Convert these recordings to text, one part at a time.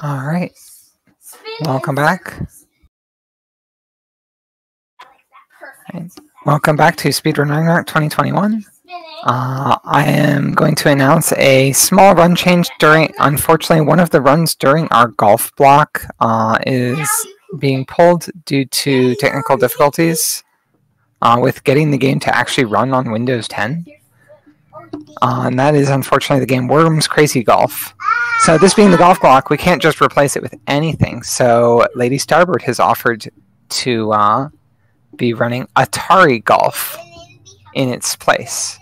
All right. Welcome back. Right. Welcome back to Speedrun Ragnarok 2021. I am going to announce a small run change during, unfortunately, one of the runs during our golf block is being pulled due to technical difficulties with getting the game to actually run on Windows 10. And that is unfortunately the game Worms Crazy Golf. So this being the golf block, we can't just replace it with anything. So Lady Starboard has offered to be running Atari Golf in its place.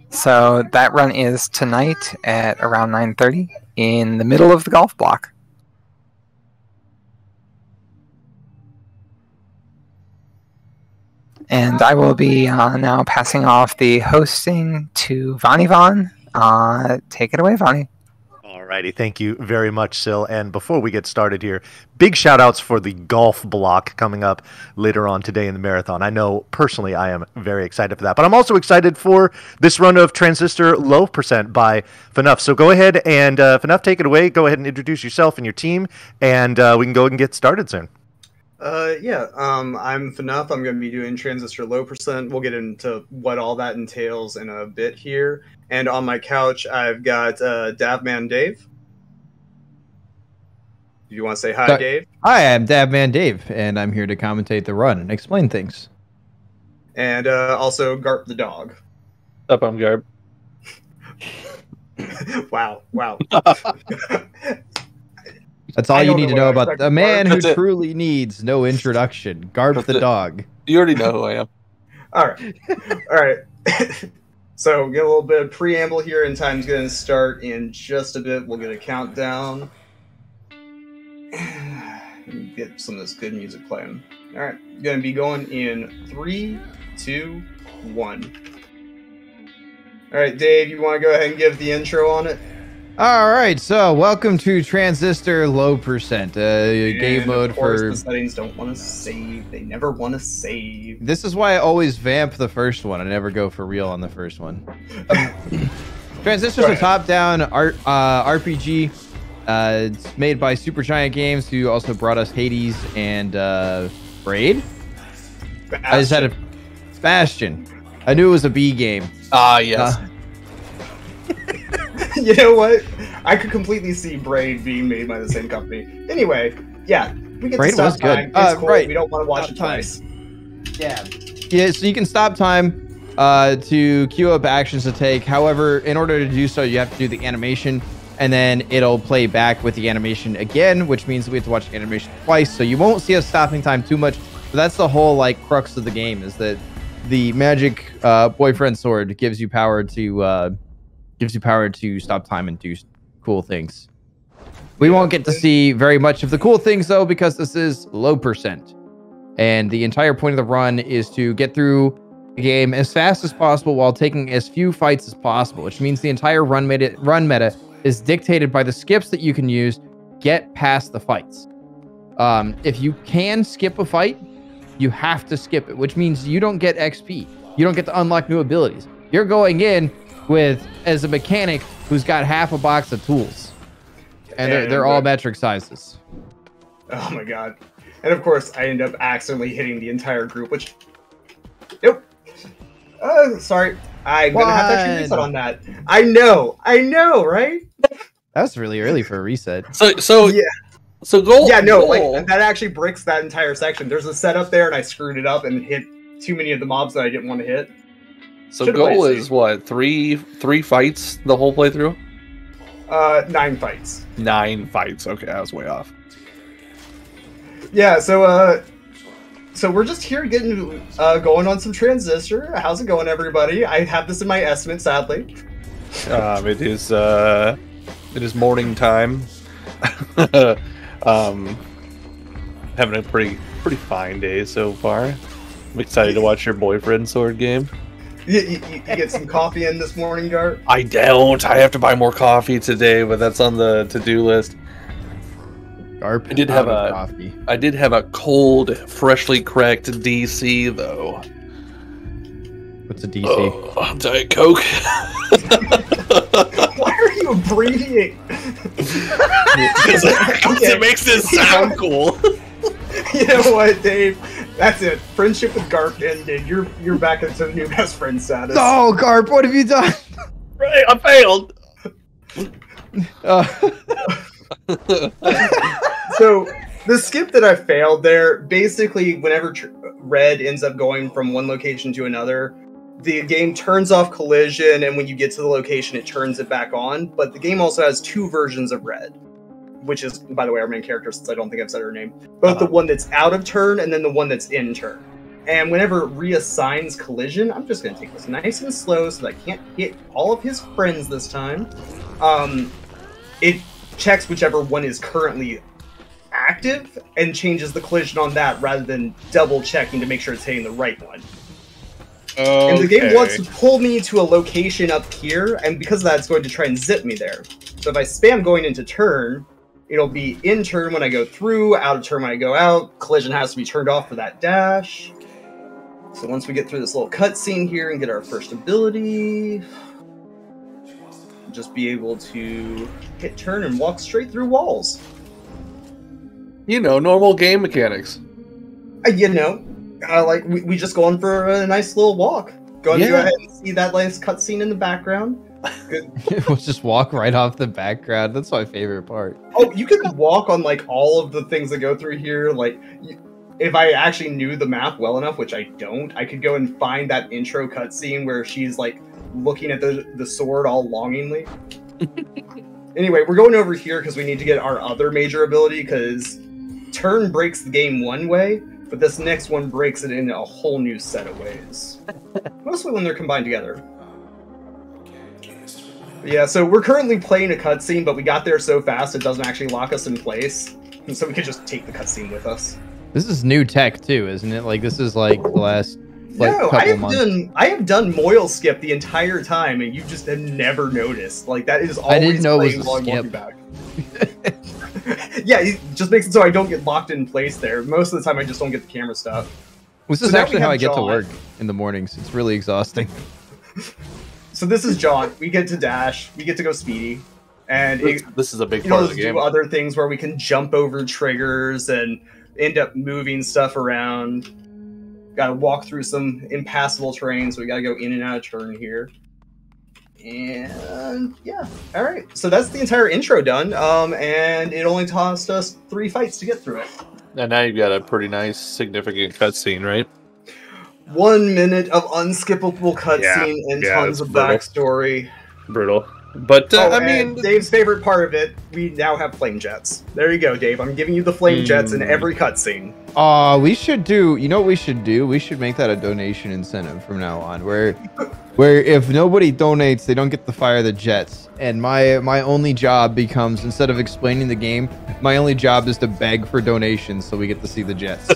So that run is tonight at around 9:30 in the middle of the golf block. And I will be now passing off the hosting to Vani Von. Take it away, Vani. Alrighty, thank you very much, Sil. And before we get started here, big shout outs for the golf block coming up later on today in the marathon. I know personally I am very excited for that, but I'm also excited for this run of Transistor Low Percent by fhnnhf. So go ahead and fhnnhf, take it away. Go ahead and introduce yourself and your team, and we can go and get started soon. I'm fhnnhf. I'm going to be doing Transistor Low Percent. We'll get into what all that entails in a bit here. And on my couch, I've got Davman Dave. Do you want to say hi, Dave? Hi, I'm Davman Dave, and I'm here to commentate the run and explain things. And also Garp the dog. Up, I'm Garp. Wow. That's all you need to know about the man who truly needs no introduction. Garp the dog. You already know who I am. All right. So get a little bit of preamble here, and time's going to start in just a bit. We'll get a countdown. Get some of this good music playing. All right, going to be going in 3, 2, 1. All right, Dave, you want to go ahead and give the intro on it? All right, so welcome to Transistor Low Percent, game mode for... the settings don't want to save. They never want to save. This is why I always vamp the first one. I never go for real on the first one. Transistor's a top-down RPG. It's made by Supergiant Games, who also brought us Hades and Braid. Bastion. I just had a... Bastion. I knew it was a B game. Yes. You know what? I could completely see Braid being made by the same company. Anyway, yeah, we get Braid to stop was good. time. It's cool. Right. We don't want to watch Stop it twice. Yeah, so you can stop time to queue up actions to take. However, in order to do so, you have to do the animation, and then it'll play back with the animation again, which means we have to watch the animation twice. So you won't see us stopping time too much. But that's the whole crux of the game, is that the magic boyfriend sword gives you power to stop time and do cool things. We won't get to see very much of the cool things, though, because this is low percent. And the entire point of the run is to get through the game as fast as possible while taking as few fights as possible, which means the entire run meta is dictated by the skips that you can use. Get past the fights. If you can skip a fight, you have to skip it, which means you don't get XP. You don't get to unlock new abilities. You're going in as a mechanic who's got half a box of tools, and they're all metric sizes. Oh my god! And of course, I end up accidentally hitting the entire group. Which, nope. Sorry, I'm gonna have to actually reset on that. I know, right? That's really early for a reset. So yeah. So goal. Yeah, no, that actually bricks that entire section. There's a setup there, and I screwed it up and hit too many of the mobs that I didn't want to hit. So goal is what? Three fights the whole playthrough? 9 fights. 9 fights. Okay, I was way off. Yeah, so we're just here getting going on some Transistor. How's it going, everybody? I have this in my estimate, sadly. It is morning time. Having a pretty fine day so far. I'm excited to watch your boyfriend sword game. You get some coffee in this morning, Gart? I don't. I have to buy more coffee today, but that's on the to-do list. Garp, I did have a cold, freshly cracked DC though. What's a DC? Oh, Diet Coke. Why are you abbreviating? Because it makes it sound cool. You know what, Dave? That's it. Friendship with Garp ended. You're back into new best friend status. No, Garp, what have you done? Right, I failed. So the skip that I failed there, basically whenever Red ends up going from one location to another, the game turns off collision, and when you get to the location, it turns it back on. But the game also has two versions of Red, which is, by the way, our main character, since I don't think I've said her name. Both the one that's out of turn and then the one that's in turn. And whenever it reassigns collision, I'm just going to take this nice and slow so that I can't hit all of his friends this time. It checks whichever one is currently active and changes the collision on that rather than double checking to make sure it's hitting the right one. Okay. And the game wants to pull me to a location up here, and because of that, it's going to try and zip me there. So if I spam going into turn, it'll be in turn when I go through, out of turn when I go out. Collision has to be turned off for that dash. So once we get through this little cutscene here and get our first ability, just be able to hit turn and walk straight through walls. You know, normal game mechanics. You know, like we just go on for a nice little walk. Go ahead and see that nice cutscene in the background. Good. We'll just walk right off the background. That's my favorite part. Oh, you can walk on like all of the things that go through here. Like, if I actually knew the map well enough, which I don't, I could go and find that intro cutscene where she's like looking at the sword all longingly. Anyway, we're going over here because we need to get our other major ability, because turn breaks the game one way, but this next one breaks it in a whole new set of ways. Mostly when they're combined together. Yeah, so we're currently playing a cutscene, but we got there so fast it doesn't actually lock us in place. And so we could just take the cutscene with us. This is new tech too, isn't it? Like, this is like the last couple months. I have done Moil skip the entire time, and you just have never noticed. Like, that is always I didn't know playing it was while a I'm walking skip. back. Yeah, it just makes it so I don't get locked in place there. Most of the time, I just don't get the camera stuff. This is actually how I get to work in the mornings. It's really exhausting. So this is John. We get to dash. We get to go speedy. And this is a big part of the game. Do other things where we can jump over triggers and end up moving stuff around. Got to walk through some impassable terrain, so we got to go in and out of turn here. And yeah, all right. So that's the entire intro done. And it only cost us 3 fights to get through it. And now you've got a pretty nice, significant cutscene, right? 1 minute of unskippable cutscene and tons of backstory. Brutal. But, I mean... Dave's favorite part of it, we now have flame jets. There you go, Dave. I'm giving you the flame jets in every cutscene. We should do... You know what we should do? We should make that a donation incentive from now on, where if nobody donates, they don't get to fire the jets. And my only job becomes, instead of explaining the game, my only job is to beg for donations so we get to see the jets.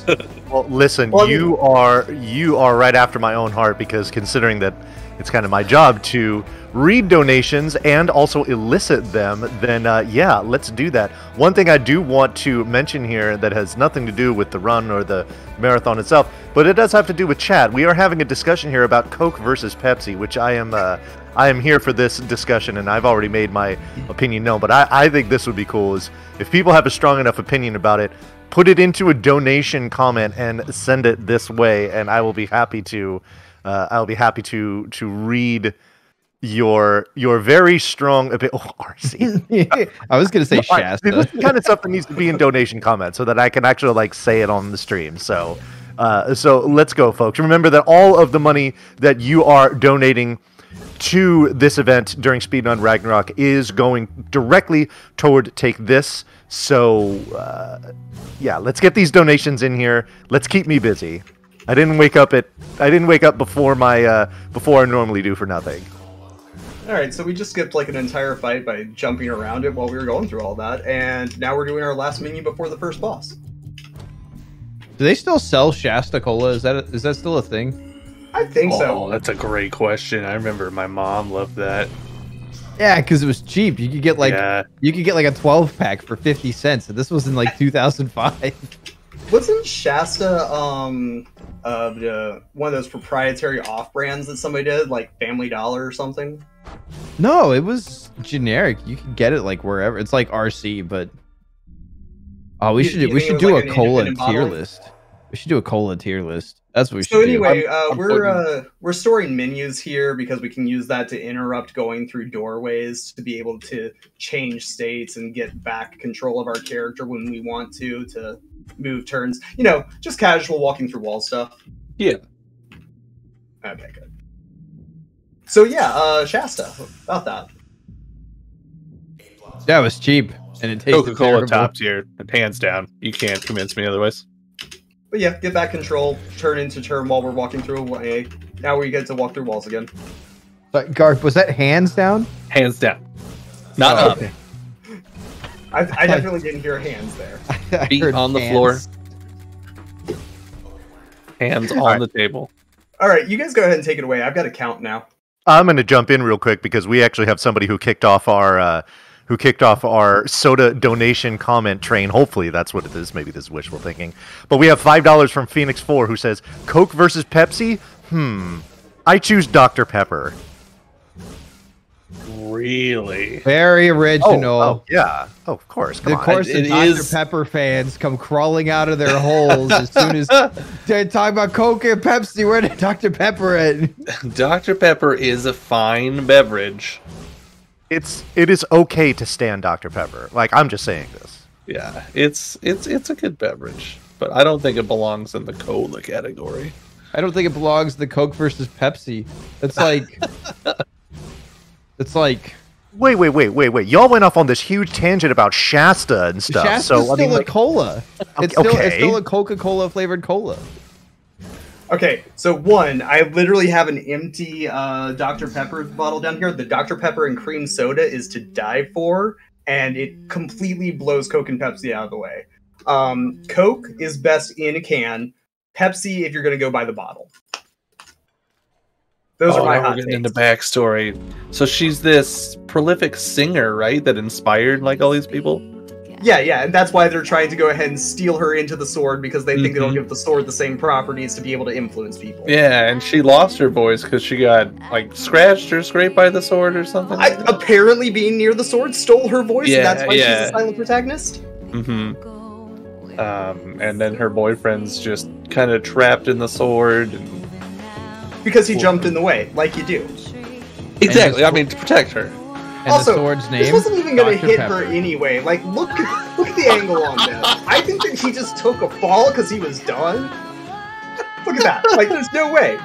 Well, listen, you are right after my own heart, because considering that it's kind of my job to read donations and also elicit them, then yeah, let's do that. One thing I do want to mention here that has nothing to do with the run or the marathon itself, but it does have to do with chat. We are having a discussion here about Coke versus Pepsi, which I am here for this discussion, and I've already made my opinion known, but I think this would be cool is if people have a strong enough opinion about it, put it into a donation comment and send it this way, and I will be happy to read your very strong opinion. Oh, RC. I was gonna say Shasta. This kind of stuff that needs to be in donation comments so that I can actually like say it on the stream. So let's go, folks. Remember that all of the money that you are donating to this event during Speedrun Ragnarok is going directly toward Take This. So yeah, let's get these donations in here. Let's keep me busy. I didn't wake up before I normally do for nothing. All right, so we just skipped like an entire fight by jumping around it while we were going through all that, and now we're doing our last menu before the first boss. Do they still sell Shasta Cola? Is that still a thing? I think so. Oh, that's a great question. I remember my mom loved that. Yeah, because it was cheap. You could get like a 12-pack for 50 cents, and this was in like 2005. wasn't Shasta one of those proprietary off brands that somebody did, like Family Dollar or something? No, it was generic. You can get it like wherever. It's like RC, but we should do a cola tier list. We should do a cola tier list. That's what we should do. So anyway, we're storing menus here because we can use that to interrupt going through doorways to be able to change states and get back control of our character when we want to move turns. You know, just casual walking through wall stuff. Yeah. Okay, good. So yeah, Shasta, about that. That was cheap, and it tasted Coca-Cola terrible. top tier, hands down. You can't convince me otherwise. But yeah, get back control, turn into turn while we're walking through a way. Now we get to walk through walls again. But Garth, was that hands down? Hands down. Not up. Okay. I definitely didn't hear hands there. I Feet heard on the hands. floor. Hands on the table. All right, you guys go ahead and take it away. I've got a count now. I'm going to jump in real quick because we actually have somebody who kicked off our soda donation comment train. Hopefully that's what it is. Maybe this is wishful thinking. But we have $5 from Phoenix 4 who says, Coke versus Pepsi? I choose Dr. Pepper. Really? Very original. Oh, yeah. Oh, of course. Come Of on. course, It the Dr. is- Pepper fans come crawling out of their holes as soon as they're talking about Coke and Pepsi. Where did Dr. Pepper at? Dr. Pepper is a fine beverage. It is okay to stand Dr. Pepper. Like, I'm just saying this. Yeah, it's a good beverage, but I don't think it belongs in the cola category. I don't think it belongs to the Coke versus Pepsi. It's like, it's like Wait. Y'all went off on this huge tangent about Shasta and stuff. Shasta's So, I mean, still a like, cola. It's okay. still a Coca-Cola flavored cola. Okay, so one, I literally have an empty Dr. Pepper bottle down here. The Dr. Pepper and cream soda is to die for, and it completely blows Coke and Pepsi out of the way. Coke is best in a can. Pepsi, if you're going to go by the bottle. Those are my now hot we're getting takes. into backstory. So she's this prolific singer, right? That inspired like all these people. Yeah, and that's why they're trying to go ahead and steal her into the sword, because they think it'll Mhm. give the sword the same properties to be able to influence people. Yeah, and she lost her voice because she got like scratched or scraped by the sword or something. Like that. Apparently being near the sword stole her voice, and that's why she's Yeah. a silent protagonist? And then her boyfriend's just kind of trapped in the sword. And... Because he jumped in the way, like you do. Exactly. I mean, to protect her. And Also, the sword's name? this wasn't even going to Dr. hit Pepper. her anyway. Like, look at the angle on this. I think that he just took a fall because he was done. Look at that. Like, there's no way.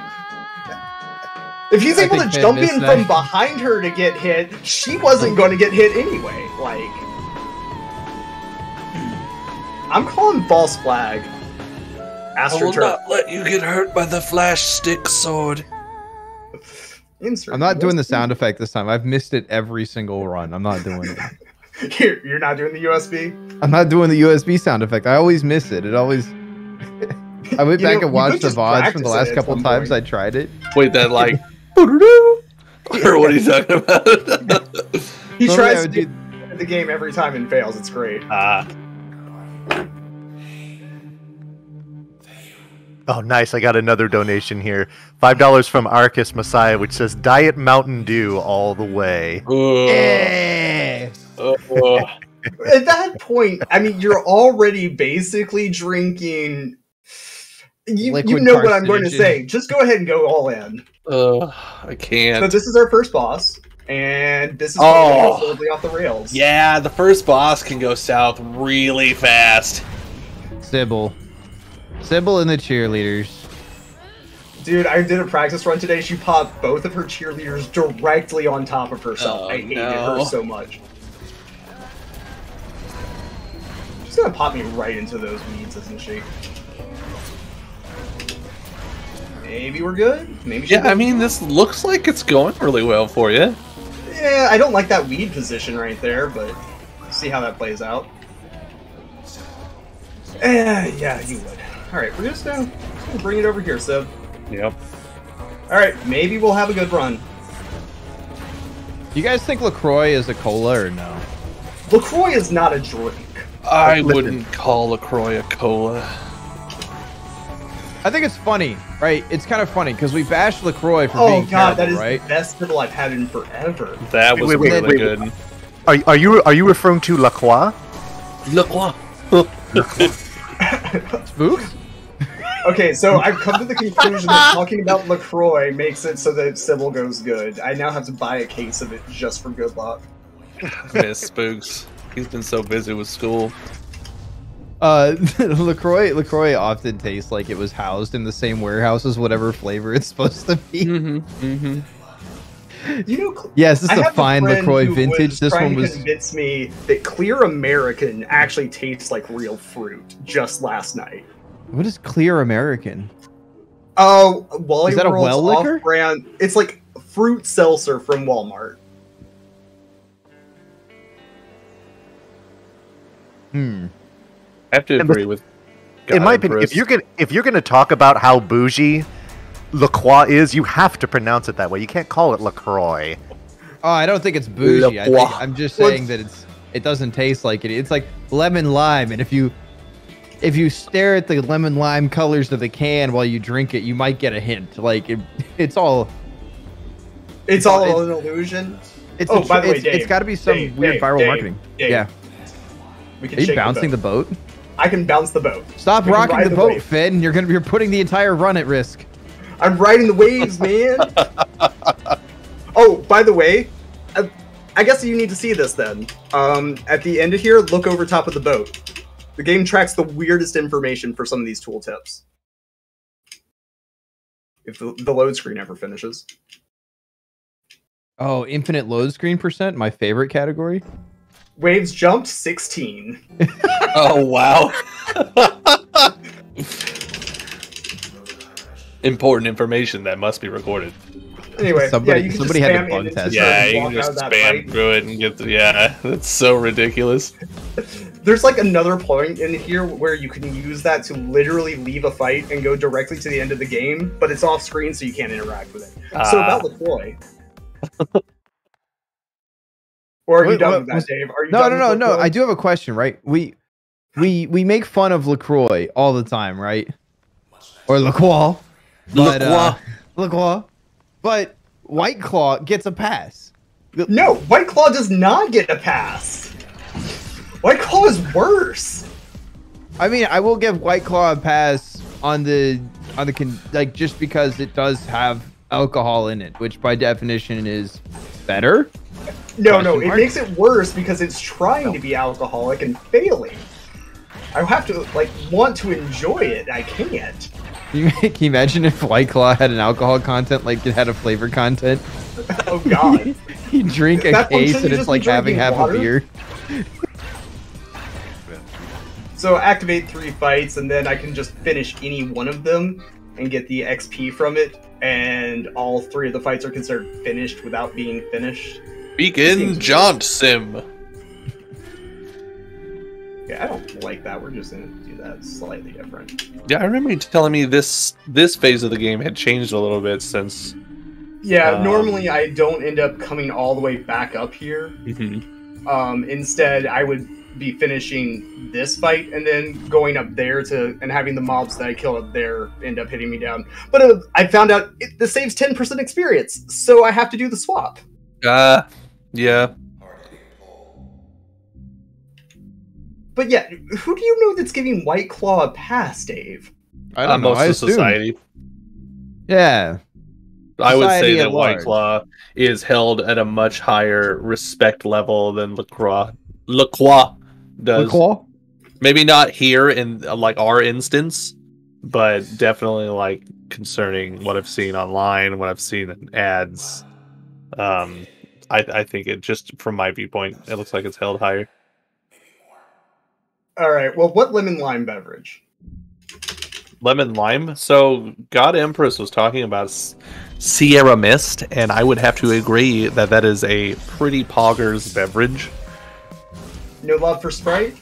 If he's I able to think Ben jump missed in that. from behind her to get hit, she wasn't going to get hit anyway. Like, I'm calling false flag. AstroTurf. let you get hurt by the flash stick sword. Insert I'm not doing the USB. sound effect this time. I've missed it every single run. I'm not doing it. You're not doing the USB? I'm not doing the USB sound effect. I always miss it. It always. I went You back know, and you watched could the just VODs from the practice last it at couple some times I point. tried it. Wait, that like. Or what are you talking about? He Normally I tries would to do- the game every time and fails. It's great. Oh, nice. I got another donation here. $5 from Arcus Messiah, which says Diet Mountain Dew all the way. Yeah. At that point, I mean, you're already basically drinking. You Liquid know what I'm going to carcinogen. say. Just go ahead and go all in. I So can't. this is our first boss, and this is Oh. totally off the rails. Yeah, the first boss can go south really fast. Sybil and the cheerleaders. Dude, I did a practice run today. She popped both of her cheerleaders directly on top of herself. Oh, I hated no. her so much. She's gonna pop me right into those weeds, isn't she? Maybe we're good. Maybe she's Yeah, I good. mean, this looks like it's going really well for you. Yeah, I don't like that weed position right there, but see how that plays out. Yeah, you would. Alright, we're just gonna bring it over here, Sib. Yep. Alright, maybe we'll have a good run. You guys think LaCroix is a cola or no? LaCroix is not a drink. I Listen. wouldn't call LaCroix a cola. I think it's funny, right? It's kind of funny because we bashed LaCroix for Oh being god, terrible, that is right? the best fiddle I've had in forever. That was Wait, really good. Are you referring to La Croix? Look what? Spooks? Okay, so I've come to the conclusion that talking about LaCroix makes it so that Sybil goes good. I now have to buy a case of it just for good luck. Miss Spooks. He's been so busy with school. LaCroix often tastes like it was housed in the same warehouse as whatever flavor it's supposed to be. You know, Yes, this is I a have fine friend LaCroix who vintage. was This trying one to was convince me that Clear American actually tastes like real fruit just last night. what is Clear American? Oh, Wally Is that a World's well liquor? off-brand. It's like fruit seltzer from Walmart. Hmm. I have to agree with. In my opinion, if you're gonna talk about how bougie La Croix is, you have to pronounce it that way. You can't call it LaCroix. Oh, I don't think it's bougie. I'm just saying that it doesn't taste like it. It's like lemon lime, and if you stare at the lemon lime colors of the can while you drink it, you might get a hint. Like it's all It's all an illusion. It's Oh, by the way, Dave, it's got to be some weird viral marketing. Dave, Yeah. We can Are you shake bouncing the boat? I can bounce the boat. Stop We can rocking ride the boat, wave. Finn. You're putting the entire run at risk. I'm riding the waves, man. Oh, by the way, I guess you need to see this then. At the end of here, look over top of the boat. The game tracks the weirdest information for some of these tooltips. If the load screen ever finishes. Oh, infinite load screen percent, my favorite category. Waves jumped 16. Oh wow. Important information that must be recorded. Anyway, Somebody- yeah, you can somebody just had to spam bug into test it Yeah, and you walk can out just of that spam fight. through it and get. Yeah, that's so ridiculous. There's like another point in here where you can use that to literally leave a fight and go directly to the end of the game, but it's off screen so you can't interact with it. So about LaCroix. Or are you done with that, Dave? Are you done with No. LaCroix? I do have a question, right? We make fun of LaCroix all the time, right? Or LaCroix. LaCroix. But White Claw gets a pass. No, White Claw does not get a pass. White Claw is worse. I mean, I will give White Claw a pass on the like just because it does have alcohol in it, which by definition is better. No, Question it mark? makes it worse because it's trying to be alcoholic and failing. I have to want to enjoy it. I can't. Can you imagine if White Claw had an alcohol content like it had a flavor content? Oh god. You drink a That case function, and you it's just like be having drinking half water? a beer. So activate 3 fights, and then I can just finish any one of them and get the XP from it. And all 3 of the fights are considered finished without being finished. Begin jaunt sim. Yeah, I don't like that. We're just gonna do that slightly different. Yeah, I remember you telling me this phase of the game had changed a little bit since. Yeah, normally I don't end up coming all the way back up here. Instead, I would be finishing this fight and then going up there and having the mobs that I kill up there end up hitting me down. But I found out this saves 10% experience, so I have to do the swap. Yeah. But yeah, who do you know that's giving White Claw a pass, Dave? I don't know. Most I of assume. society. Yeah. I would say Society that at White large. Claw is held at a much higher respect level than LaCroix. LaCroix does. LaCroix? Maybe not here in like our instance, but definitely like concerning what I've seen online, what I've seen in ads. I think it just from my viewpoint, it looks like it's held higher. All right. Well, what lemon lime beverage? Lemon lime. So God Empress was talking about Sierra Mist, and I would have to agree that that is a pretty poggers beverage. No love for Sprite?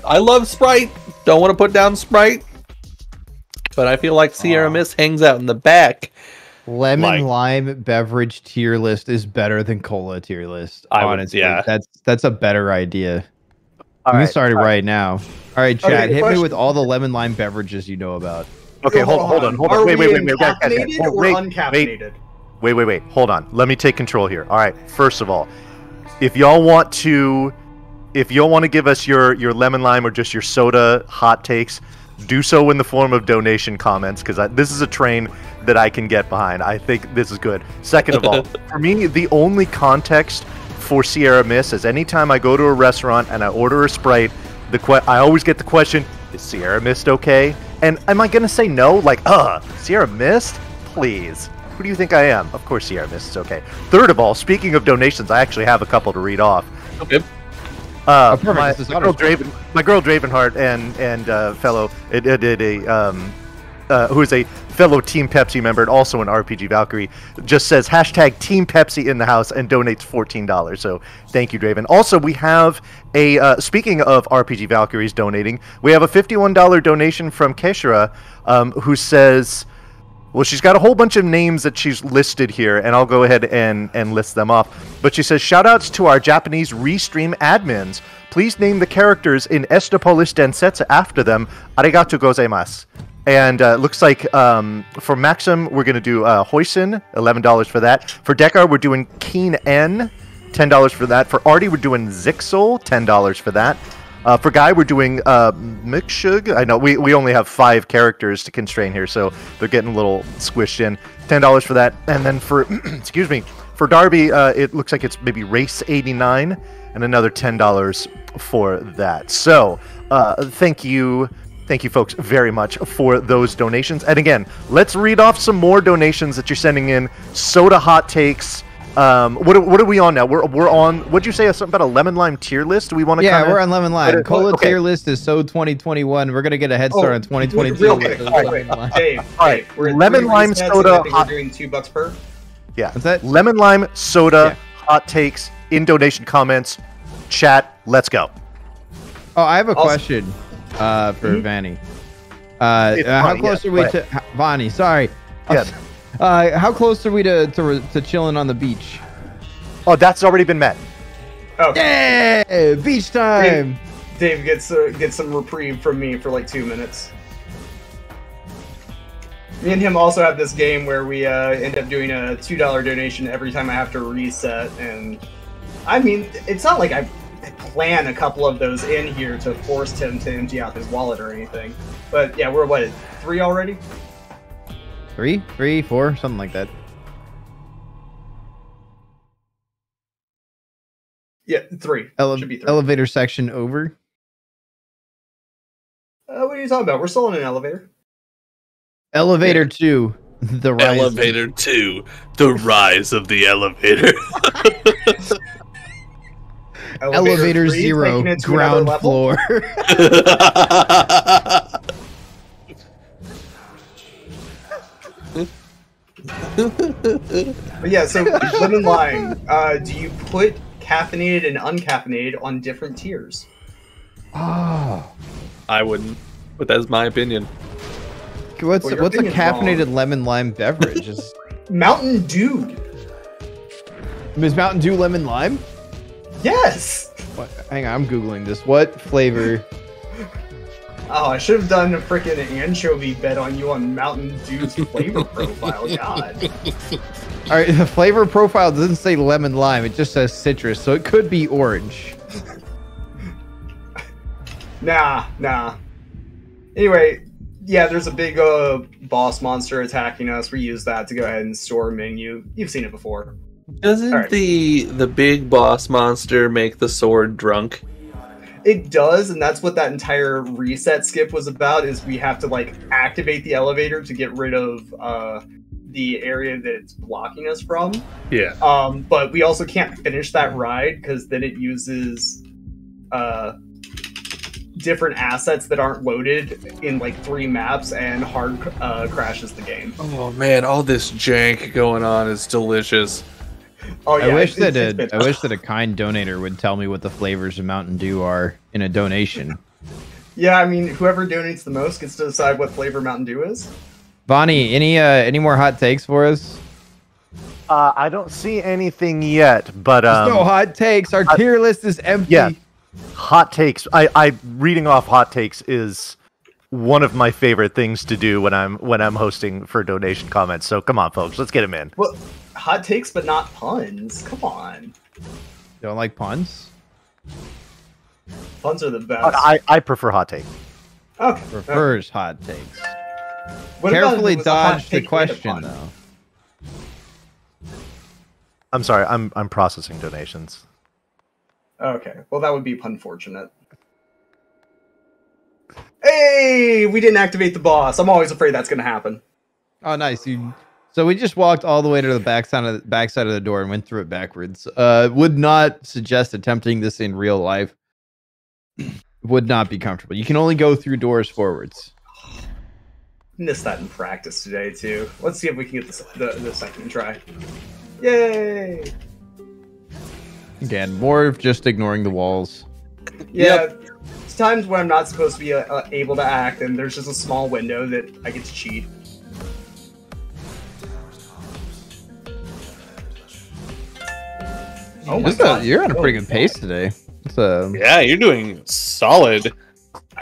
I love Sprite. Don't want to put down Sprite, but I feel like Sierra Mist hangs out in the back. Lemon lime beverage tier list is better than cola tier list. Honestly, that's a better idea. I'm gonna start it right now. All right, Chad, hit me with all the lemon lime beverages you know about. Okay, hold on. Are Wait, we guys. caffeinated or uncaffeinated? Wait. Hold on. Let me take control here. All right. First of all, if y'all want to give us your lemon lime or just your soda hot takes, do so in the form of donation comments, because this is a train that I can get behind. I think this is good. Second of all, for me, the only context for Sierra Mist is anytime I go to a restaurant and I order a Sprite, I always get the question, is Sierra Mist okay? And am I going to say no? Like, Sierra Mist? Please. Who do you think I am? Of course Sierra Mist is okay. Third of all, speaking of donations, I actually have a couple to read off. Okay. My girl Dravenheart and fellow who is a fellow Team Pepsi member and also an RPG Valkyrie, just says hashtag Team Pepsi in the house and donates $14. So thank you, Draven. Also, we have a speaking of RPG Valkyries donating, we have a $51 donation from Keshira, who says, well, she's got a whole bunch of names that she's listed here, and I'll go ahead and list them off. But she says, shoutouts to our Japanese Restream admins. Please name the characters in Estopolis Densetsu after them. Arigatou gozaimasu. And looks like for Maxim, we're going to do Hoisin, $11 for that. For Dekar, we're doing Keen N, $10 for that. For Artie, we're doing Zixel, $10 for that. For Guy, we're doing Mikshug. I know we only have 5 characters to constrain here, so they're getting a little squished in. $10 for that. And then for, excuse me, for Darby, it looks like it's maybe Race 89, and another $10 for that. So thank you folks very much for those donations. And again, let's read off some more donations that you're sending in. Soda hot takes. What are we on now? We're on. What'd you say? Something about a lemon lime tier list? Do we want to? Yeah, we're on lemon lime. Cola tier list is so 2021. We're gonna get a head start on 2022. Real quick, Dave. All right, lemon lime soda. We're doing $2 per. Yeah. What's that? Lemon lime soda hot takes in donation comments. Chat. Let's go. Oh, I have a question for Vanny. How close are we to Vanny? Sorry. Yes. How close are we to chilling on the beach? Oh, that's already been met. Okay. Yeah, beach time. Dave gets some reprieve from me for like 2 minutes. Me and him also have this game where we end up doing a $2 donation every time I have to reset, and I mean, it's not like I plan a couple of those in here to force him to empty out his wallet or anything. But yeah, we're what, 3 already? 3, 4, something like that. Yeah, 3. Should be 3. Elevator section over. What are you talking about? We're still in an elevator. Elevator 2. The rise. Elevator 2. The rise of the elevator. Elevator 3, 0. Ground floor. But yeah, so lemon lime. Do you put caffeinated and uncaffeinated on different tiers? Oh, I wouldn't, but that's my opinion. What's a caffeinated lemon lime beverage? Mountain Dew. Is Mountain Dew lemon lime? Yes. What? Hang on, I'm googling this. What flavor? Oh, I should have done a freaking anchovy bet on you on Mountain Dew's flavor profile. God. All right, the flavor profile doesn't say lemon lime; it just says citrus, so it could be orange. Nah. Anyway, yeah, there's a big boss monster attacking us. We use that to go ahead and store a menu. You've seen it before. Doesn't the big boss monster make the sword drunk? It does, and that's what that entire reset skip was about, is we have to like activate the elevator to get rid of the area that it's blocking us from. Yeah. But we also can't finish that ride because then it uses different assets that aren't loaded in like 3 maps and hard crashes the game. Oh man, all this jank going on is delicious. Oh yeah, I wish that a kind donator would tell me what the flavors of Mountain Dew are in a donation. Yeah, I mean, whoever donates the most gets to decide what flavor Mountain Dew is. Bonnie, any more hot takes for us? I don't see anything yet, but There's no hot takes. Our tier list is empty. Yeah, hot takes. I reading off hot takes is one of my favorite things to do when I'm hosting for donation comments. So come on, folks, let's get them in. Well, hot takes, but not puns. Come on. Don't like puns? Puns are the best. I prefer hot take. Okay. Prefers hot takes. What about if Carefully it was a hot dodge the take with a question, pun? though. I'm sorry, I'm processing donations. Okay, well that would be punfortunate. Hey, we didn't activate the boss. I'm always afraid that's going to happen. Oh, nice. So we just walked all the way to the backside of the door and went through it backwards. Would not suggest attempting this in real life. Would not be comfortable. You can only go through doors forwards. Missed that in practice today too. Let's see if we can get the second try. Yay! Again, more of just ignoring the walls. Yeah, it's times when I'm not supposed to be able to act, and there's just a small window that I get to cheat. Oh my god! You're on a pretty good pace today. Yeah, you're doing solid.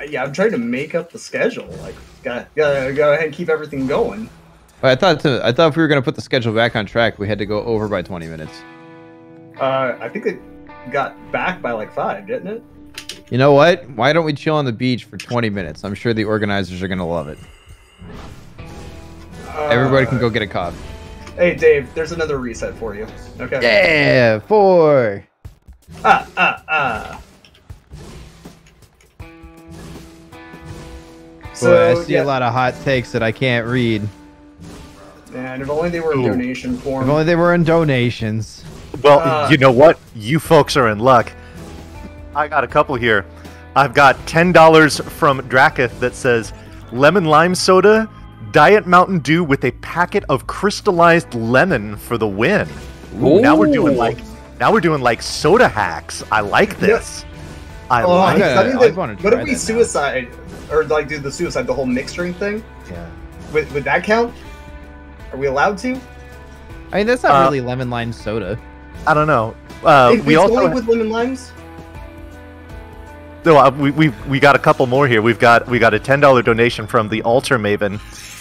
Yeah, I'm trying to make up the schedule. Like, gotta go ahead and keep everything going. I thought if we were gonna put the schedule back on track, we had to go over by 20 minutes. I think it got back by like 5, didn't it? You know what? Why don't we chill on the beach for 20 minutes? I'm sure the organizers are gonna love it. Everybody can go get a coffee. Hey, Dave, there's another reset for you. Okay. Yeah, 4. So, I see a lot of hot takes that I can't read. And if only they were in donation form. If only they were in donations. Well, you know what? You folks are in luck. I got a couple here. I've got $10 from Draketh that says lemon lime soda, Diet Mountain Dew with a packet of crystallized lemon for the win. Ooh, now we're doing like soda hacks. I like this. I like it. What if we suicide or like do the suicide, the whole mixturing thing? Yeah. Would that count? Are we allowed to? I mean, that's not really lemon lime soda. I don't know. We also with lemon limes. No, we got a couple more here. We got a $10 donation from the Altar Maven,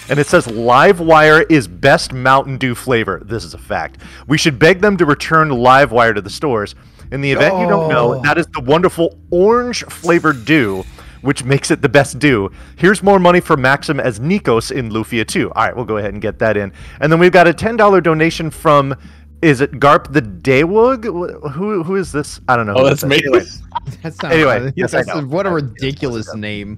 and it says Livewire is best Mountain Dew flavor. This is a fact. We should beg them to return Livewire to the stores. In the event you don't know, that is the wonderful orange flavored dew, which makes it the best dew. Here's more money for Maxim as Nikos in Lufia 2. All right, we'll go ahead and get that in. And then we've got a $10 donation from, is it Garp the Daywug? Who is this? I don't know. Oh, that's me. Anyway, That's not anyway yes, I know. What a ridiculous name.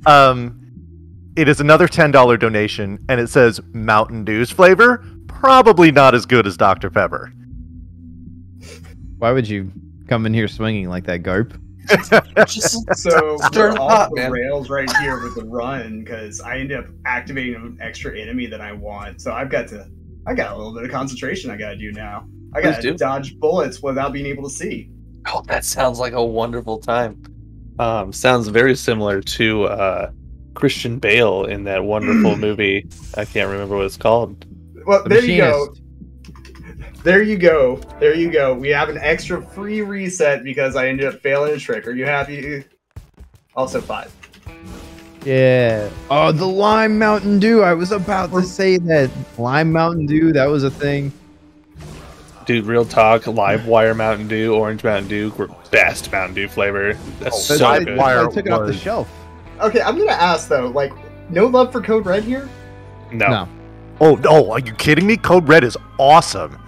It is another $10 donation, and it says Mountain Dew's flavor, probably not as good as Dr. Pepper. Why would you come in here swinging like that, Garp? So we're off the rails right here with the run because I ended up activating an extra enemy that I want. So I got a little bit of concentration I got to do now. I got to dodge bullets without being able to see. Oh, that sounds like a wonderful time. Sounds very similar to Christian Bale in that wonderful movie. I can't remember what it's called. Well, there you go. There you go. There you go. We have an extra free reset because I ended up failing a trick. Are you happy? Also 5. Yeah. Oh, the Lime Mountain Dew. I was about to say that. Lime Mountain Dew, that was a thing. Dude, real talk. Livewire Mountain Dew, Orange Mountain Dew, best Mountain Dew flavor. That's so good. I took it off the shelf. Okay, I'm going to ask though, like, no love for Code Red here? No. Oh, no. Are you kidding me? Code Red is awesome.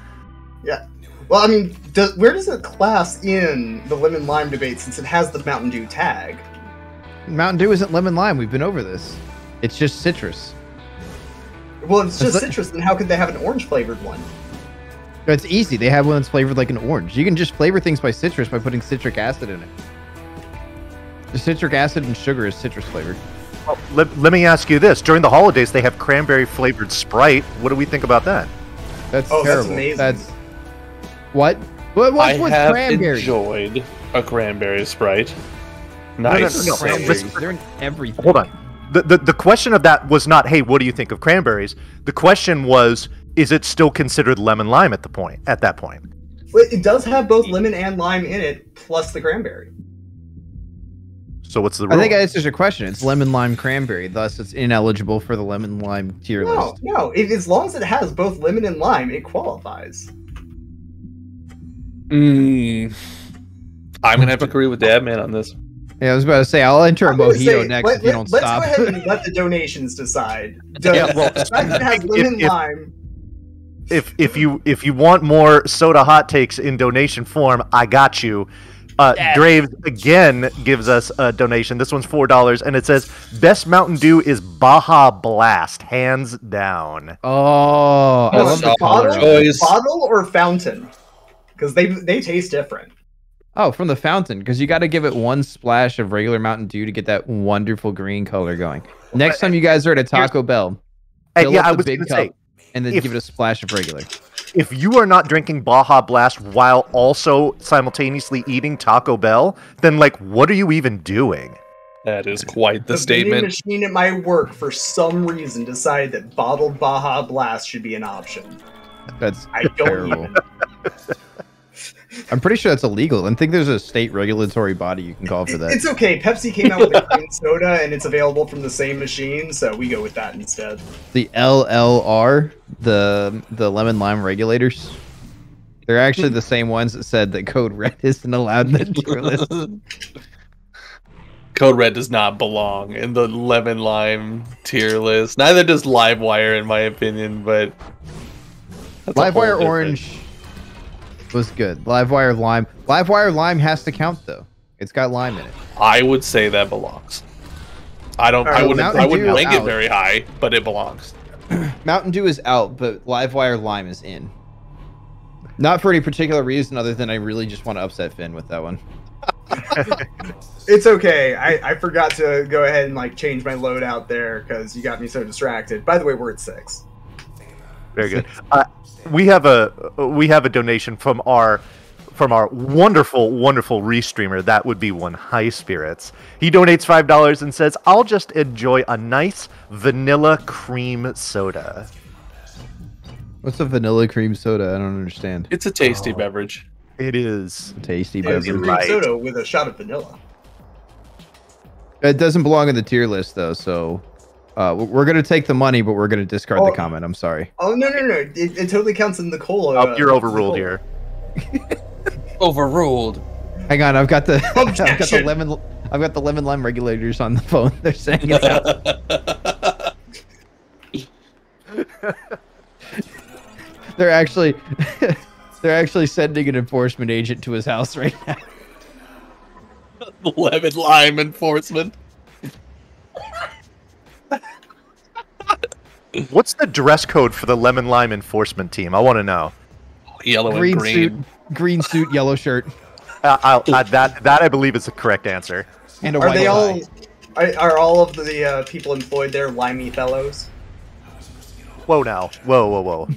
Yeah. Well, I mean, where does it class in the lemon lime debate since it has the Mountain Dew tag? Mountain Dew isn't lemon lime. We've been over this. It's just citrus. Well, it's just citrus, then how could they have an orange flavored one? It's easy. They have one that's flavored like an orange. You can just flavor things by citrus by putting citric acid in it. The citric acid and sugar is citrus flavored. Well, let me ask you this. During the holidays, they have cranberry flavored Sprite. What do we think about that? That's terrible. That's amazing. That's... What? What's cranberry? I have enjoyed a cranberry Sprite. Nice. No. Cranberries. They're in everything. Hold on. The question of that was not, hey, what do you think of cranberries? The question was, is it still considered lemon lime at that point? Well, it does have both lemon and lime in it, plus the cranberry. So what's the rule? I think that answers your question. It's lemon lime cranberry, thus it's ineligible for the lemon lime tier list. No. As long as it has both lemon and lime, it qualifies. I'm gonna have to agree with Dadman on this. Yeah, I was about to say I'll enter a mojito next if you don't stop. Let's go ahead and let the donations decide. Yeah, well, the fact that it has lemon lime. If you want more soda hot takes in donation form, I got you. Draves again gives us a donation. This one's $4, and it says best Mountain Dew is Baja Blast, hands down. Oh, I love the color. Bottle or fountain? Because they taste different. Oh, from the fountain, because you got to give it one splash of regular Mountain Dew to get that wonderful green color going. Next time you guys are at a Taco Bell, fill up the big cup and then give it a splash of regular. If you are not drinking Baja Blast while also simultaneously eating Taco Bell, then like, what are you even doing? That is quite the statement. vending machine at my work, for some reason, decided that bottled Baja Blast should be an option. That's terrible. I'm pretty sure that's illegal. I think there's a state regulatory body you can call for that. It's okay. Pepsi came out with a green soda, and it's available from the same machine, so we go with that instead. The LLR, the lemon lime regulators, they're actually the same ones that said that Code Red isn't allowed in the tier list. Code Red does not belong in the lemon lime tier list. Neither does Livewire, in my opinion, but Livewire Orange was good. Livewire Lime. Livewire Lime has to count though. It's got lime in it. I would say that belongs. I wouldn't rank it very high, but it belongs. Mountain Dew is out, but Livewire Lime is in. Not for any particular reason other than I really just want to upset Finn with that one. It's okay. I forgot to go ahead and like change my loadout there because you got me so distracted. By the way, we're at 6. Very good. We have a donation from our wonderful restreamer. That would be One High Spirits. He donates $5 and says, "I'll just enjoy a nice vanilla cream soda." What's a vanilla cream soda? I don't understand. It's a tasty beverage. It is a tasty beverage. beverage. Cream soda with a shot of vanilla. It doesn't belong in the tier list though, so we're gonna take the money, but we're gonna discard the comment. I'm sorry. Oh no! It totally counts in the cola. Oh, you're overruled here. Overruled. Hang on, I've got the lemon lime regulators on the phone. They're saying it's out. They're actually sending an enforcement agent to his house right now. Lemon lime enforcement. What's the dress code for the lemon lime enforcement team? I want to know. Yellow and green. Suit, green suit, yellow shirt. That I believe is the correct answer. And a are white they all? tie. Are all of the people employed there limey fellows? Whoa now! Whoa!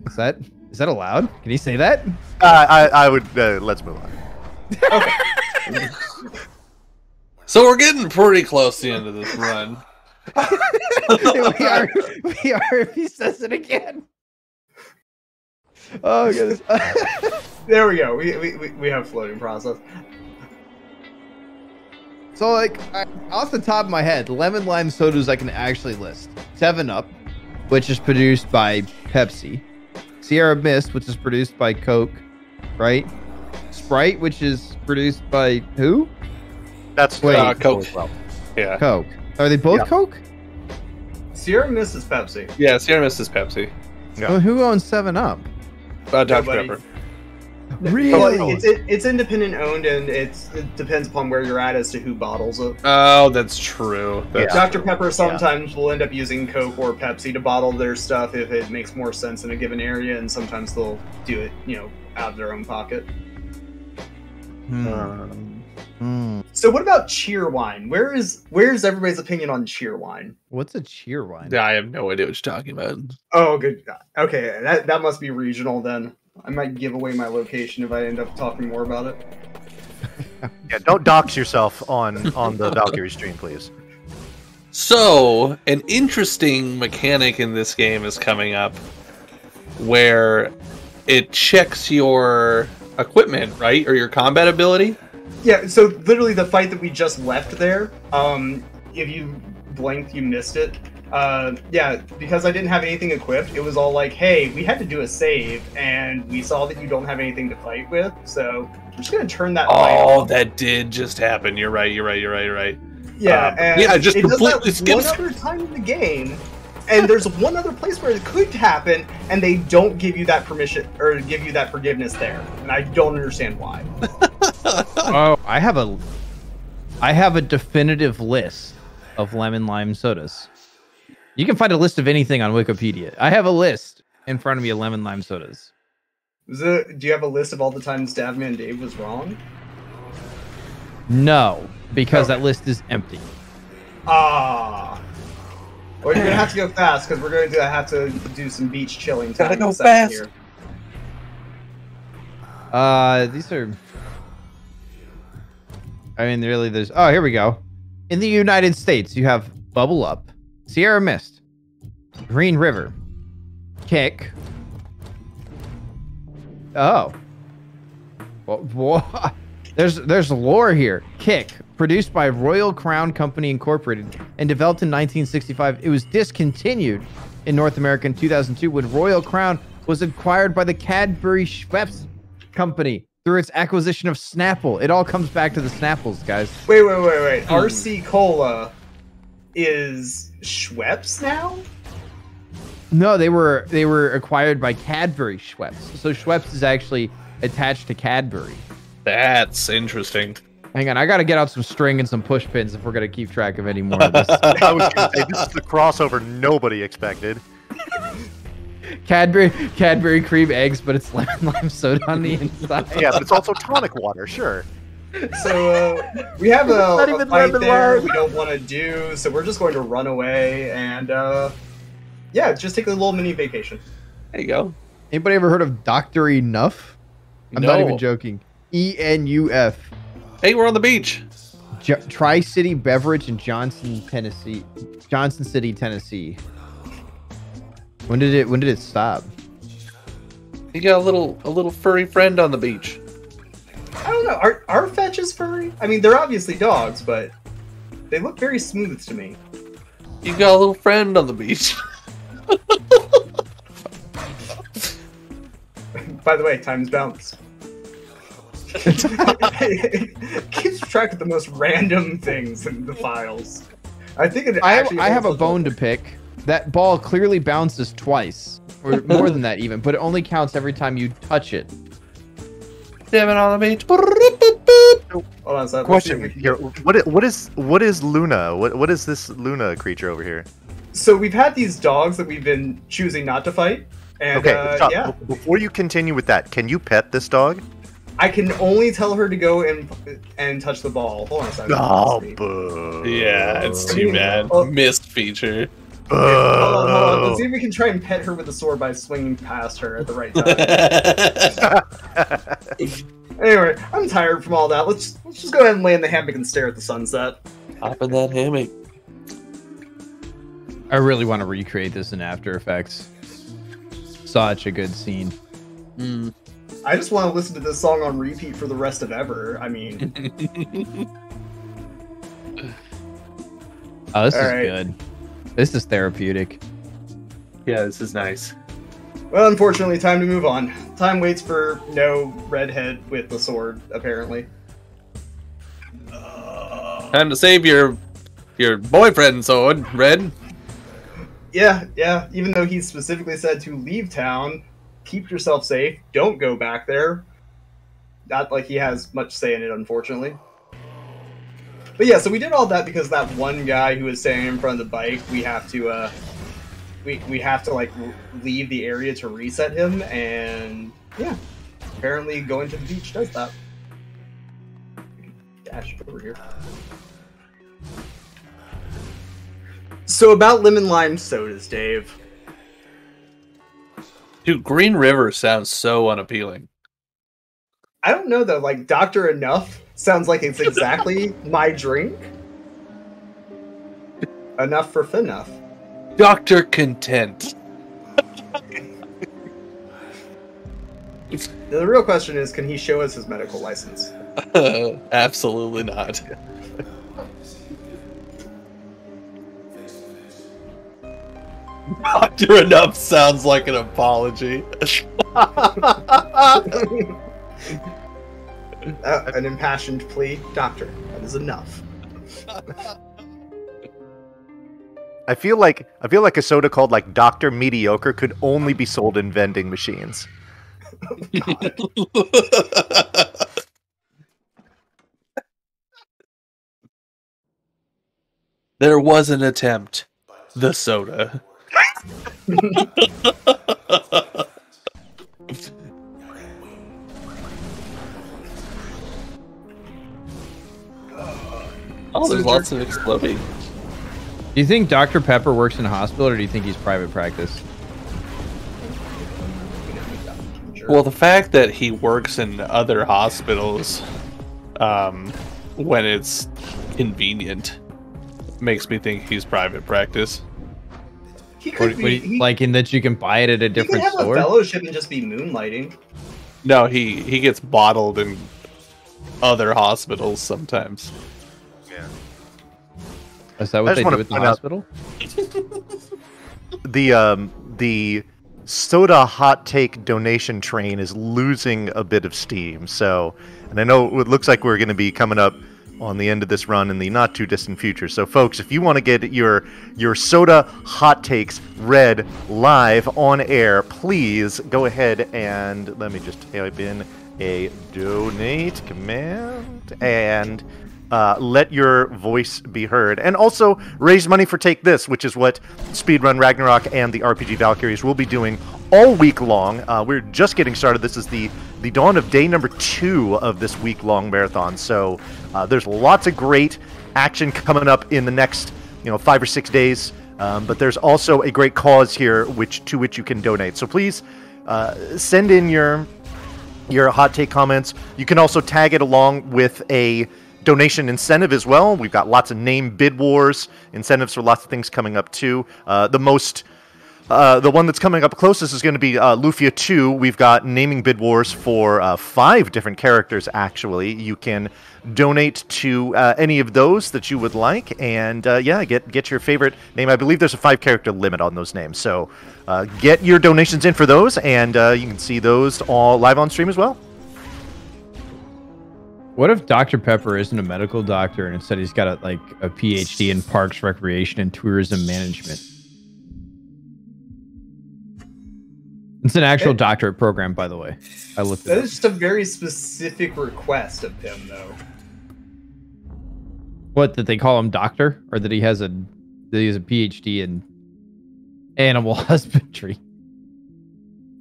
Is that allowed? Can you say that? I would. Let's move on. Okay. So we're getting pretty close to the end of this run. we are if he says it again. Oh goodness. There we go. We have floating process. So like off the top of my head, lemon lime sodas I can actually list. 7-Up, which is produced by Pepsi. Sierra Mist, which is produced by Coke, right? Sprite, which is produced by who? That's Coke. Yeah. Coke. Are they both Coke? Sierra Mist is Pepsi. Yeah, Sierra Mist is Pepsi. Yeah. Well, who owns 7-Up? Dr. Pepper. Really? Well, it's independent owned, and it depends upon where you're at as to who bottles it. Oh, that's true. Dr. Pepper sometimes will end up using Coke or Pepsi to bottle their stuff if it makes more sense in a given area, and sometimes they'll do it, out of their own pocket. So what about Cheerwine? Where's everybody's opinion on Cheerwine? What's a Cheerwine? I have no idea what you're talking about. Oh, good. Okay, that must be regional then. I might give away my location if I end up talking more about it. Yeah, don't dox yourself on the Valkyrie stream, please. So, an interesting mechanic in this game is coming up where it checks your equipment, right? Or your combat ability. Yeah, so literally the fight that we just left there, if you blinked, you missed it. Yeah, because I didn't have anything equipped, it was all like, hey, we had to do a save, and we saw that you don't have anything to fight with, so we're just gonna turn that fight off. That did just happen. You're right. Yeah, and yeah, just it does completely that one other time in the game, and there's one other place where it could happen, and they don't give you that permission, or give you that forgiveness there, and I don't understand why. Oh, I have a definitive list of lemon lime sodas. You can find a list of anything on Wikipedia. I have a list in front of me of lemon lime sodas. Do you have a list of all the times Davman Dave was wrong? No, because that list is empty. Ah. Well, you're gonna have to go fast because we're going to have to do some beach chilling. Gotta go fast. Here. These are. I mean, really, there's. Oh, here we go. In the United States, you have Bubble Up, Sierra Mist, Green River, Kick. Oh. Well, there's lore here. Kick, produced by Royal Crown Company Incorporated and developed in 1965. It was discontinued in North America in 2002 when Royal Crown was acquired by the Cadbury Schweppes Company through its acquisition of Snapple. It all comes back to the Snapples, guys. Wait. RC Cola is Schweppes now? No, they were acquired by Cadbury Schweppes. So Schweppes is actually attached to Cadbury. That's interesting. Hang on, I gotta get out some string and some push pins if we're gonna keep track of any more of this. I was gonna say, this is the crossover nobody expected. Cadbury cream eggs, but it's lemon lime soda on the inside. Yeah, but it's also tonic water, sure. So we have a even fight lemon there lime. we don't want to do, so we're just going to run away and yeah, just take a little mini vacation. There you go. Anybody ever heard of Dr. Enough? I'm not even joking. ENUF. Hey, we're on the beach. Tri-City Beverage in Johnson City, Tennessee. When did it stop? You got a little furry friend on the beach. I don't know. Are fetches furry? I mean, they're obviously dogs, but they look very smooth to me. You got a little friend on the beach. By the way, time's bounced. Keeps track of the most random things in the files. I think it. I have a bone to pick. That ball clearly bounces twice, or more than that even, but it only counts every time you touch it. Damn it on the beach. Hold on, so Question here: what is Luna? What is this Luna creature over here? So we've had these dogs that we've been choosing not to fight, and Okay, stop. yeah, Before you continue with that, can you pet this dog? I can only tell her to go and touch the ball. Hold on a second. Oh, boo. Yeah, it's too bad. Missed feature. Hold on. Let's see if we can try and pet her with a sword by swinging past her at the right time. Anyway, I'm tired from all that. Let's just go ahead and lay in the hammock and stare at the sunset. Hop in that hammock. I really want to recreate this in After Effects. Such a good scene. I just want to listen to this song on repeat for the rest of ever. I mean, oh, this is good. This is therapeutic. Yeah, this is nice. well, unfortunately, time to move on. Time waits for no redhead with the sword, apparently. Time to save your boyfriend, sword, Red. Yeah. Even though he specifically said to leave town, keep yourself safe, don't go back there. Not like he has much say in it, unfortunately. But yeah, so we did all that because that one guy who was standing in front of the bike, we have to we have to like leave the area to reset him, and yeah, apparently going to the beach does that. Dash over here. So about lemon lime sodas, Dave. Dude, Green River sounds so unappealing. I don't know though, like Dr. Enough sounds like it's exactly my drink. Enough for Finnuff. Dr. Content. The real question is, can he show us his medical license? Absolutely not. Doctor enough sounds like an apology. An impassioned plea, Doctor. That is enough. I feel like a soda called like Dr. Mediocre could only be sold in vending machines. There was an attempt. The soda. Oh, there's lots of exploding. Do you think Dr. Pepper works in a hospital, or do you think he's private practice? Well, the fact that he works in other hospitals when it's convenient makes me think he's private practice. He could be like in that you can buy it at a different he could have store? a fellowship and just be moonlighting. No, he gets bottled in other hospitals sometimes. Yeah. Is that what they do at the hospital? The soda hot take donation train is losing a bit of steam. So, and I know it looks like we're going to be coming up on the end of this run in the not too distant future. So folks, if you want to get your soda hot takes read live on air, please go ahead and let me just type in a donate command and let your voice be heard. And also raise money for Take This, which is what Speedrun Ragnarok and the RPG Valkyries will be doing all week long. We're just getting started. This is the dawn of day number 2 of this week-long marathon. So there's lots of great action coming up in the next 5 or 6 days. But there's also a great cause here to which you can donate. So please send in your hot take comments. You can also tag it along with a donation incentive as well. We've got lots of name bid wars incentives for lots of things coming up too. The one that's coming up closest is going to be Lufia 2. We've got naming bid wars for 5 different characters, actually. You can donate to any of those that you would like, and get your favorite name. I believe there's a 5-character limit on those names, so get your donations in for those, and you can see those all live on stream as well. What if Dr. Pepper isn't a medical doctor and instead he's got a PhD in parks, recreation, and tourism management? It's an actual doctorate program, by the way. I looked at it. That is just a very specific request of him, though. What, that they call him doctor? Or that he has a PhD in animal husbandry?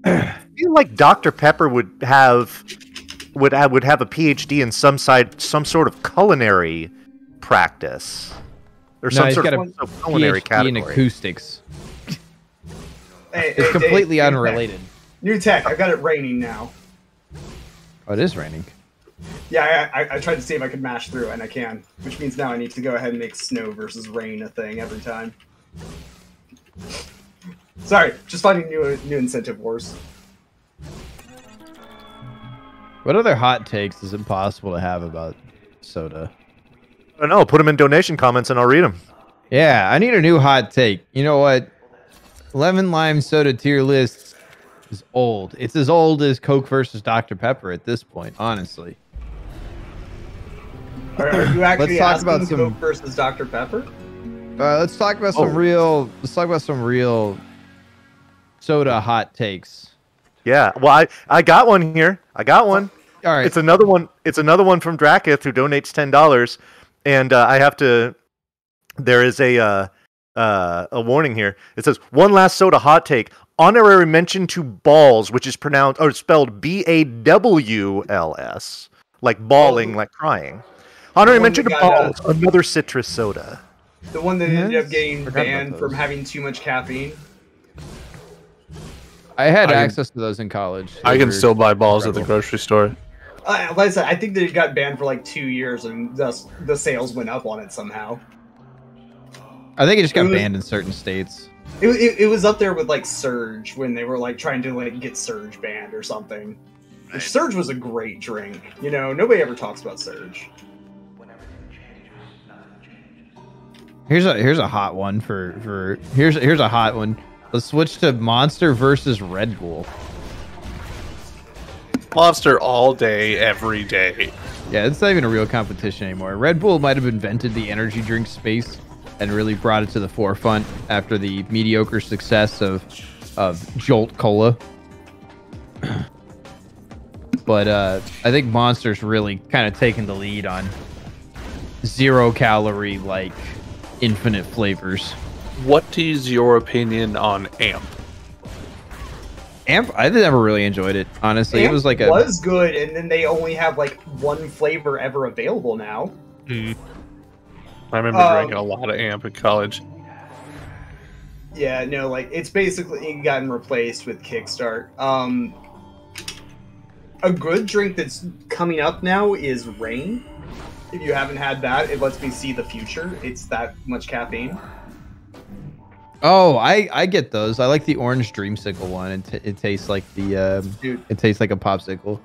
I feel like Dr. Pepper would have a PhD in some sort of culinary practice, or some sort of culinary PhD category. in acoustics. It's completely unrelated. New tech. I've got it raining now. Oh, it is raining. Yeah, I tried to see if I could mash through, and I can. Which means now I need to go ahead and make snow versus rain a thing every time. Sorry, just finding new incentive wars. What other hot takes is it possible to have about soda? I don't know. Put them in donation comments and I'll read them. Yeah, I need a new hot take. You know what? Lemon lime soda tier list is old. It's as old as Coke versus Dr. Pepper at this point, honestly. Are you actually Let's talk asking about Coke versus Dr. Pepper? Let's talk about some real. Let's talk about some real soda hot takes. Yeah. Well, I got one here. I got one. All right. It's another one. It's another one from Drakith, who donates $10, and I have to. There is a warning here. It says, one last soda hot take. Honorary mention to balls, which is pronounced or spelled BAWLS, like bawling, like crying. Honorary mention to balls, another citrus soda. The one that ended up getting banned from having too much caffeine. I had access to those in college. I can still buy balls at the grocery store. Like I said, I think that it got banned for like 2 years, and thus the sales went up on it somehow. I think it just got banned in certain states. It was up there with like Surge when they were like trying to like get Surge banned or something. Surge was a great drink. You know, nobody ever talks about Surge. Here's a hot one here's a hot one. Let's switch to Monster versus Red Bull. Monster all day, every day. Yeah, it's not even a real competition anymore. Red Bull might have invented the energy drink space and really brought it to the forefront after the mediocre success of Jolt Cola. But I think Monster's really kind of taken the lead on 0 calorie, like infinite flavors. What is your opinion on Amp? Amp, I never really enjoyed it. Honestly, Amp it was like was good, and then they only have like 1 flavor ever available now. I remember drinking a lot of Amp in college. Yeah, no, like it's basically gotten replaced with Kickstart. A good drink that's coming up now is Rain. If you haven't had that, it lets me see the future. It's that much caffeine. Oh, I get those. I like the orange dreamsicle one. It tastes like the it tastes like a popsicle.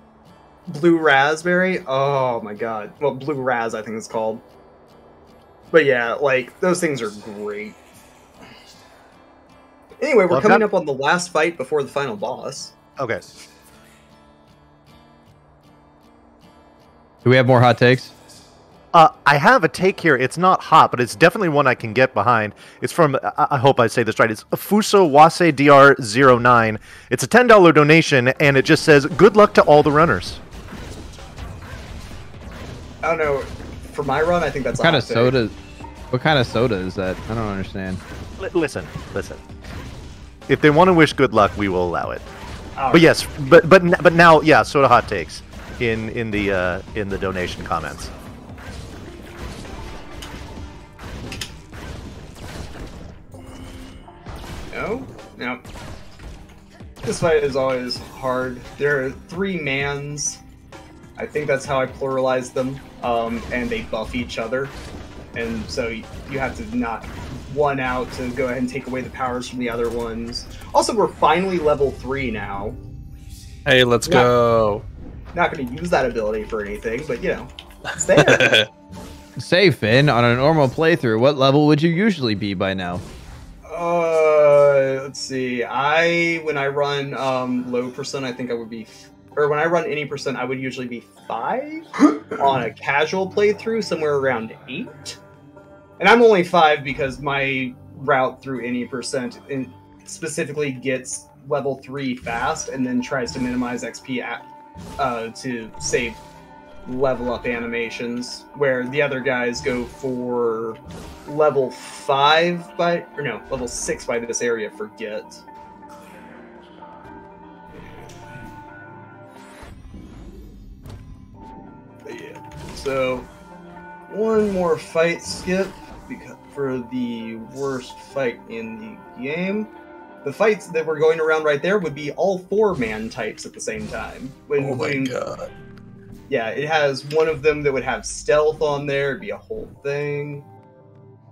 Blue raspberry. Oh my god. Well, blue raz I think it's called. But yeah, like those things are great. Anyway, we're coming up on the last fight before the final boss. Okay. Do we have more hot takes? I have a take here. It's not hot, but it's definitely one I can get behind. It's from, I hope I say this right, it's Fuso Wase DR09. It's a $10 donation, and it just says, good luck to all the runners. I don't know. For my run, I think that's what kind of soda. What kind of soda is that? I don't understand. Listen. If they want to wish good luck, we will allow it. Oh. But yes, but now, yeah, soda hot takes in the donation comments. No. This fight is always hard. There are 3 mans. I think that's how I pluralize them. And they buff each other. And so you have to knock one out to go ahead and take away the powers from the other ones. Also, we're finally level 3 now. Hey, let's go. Not going to use that ability for anything, but you know, it's there. Say, Finn, on a normal playthrough, what level would you usually be by now? Let's see. When I run low percent, I think I would be, or when I run any percent, I would usually be 5. On a casual playthrough, somewhere around 8. And I'm only 5 because my route through any percent specifically gets level 3 fast, and then tries to minimize XP to save level up animations, where the other guys go for level 6 by this area for Git. But yeah, so one more fight skip for the worst fight in the game. The fights that were going around right there would be all 4 man types at the same time. Oh my god. Yeah, it has one of them that would have stealth on there. It'd be a whole thing.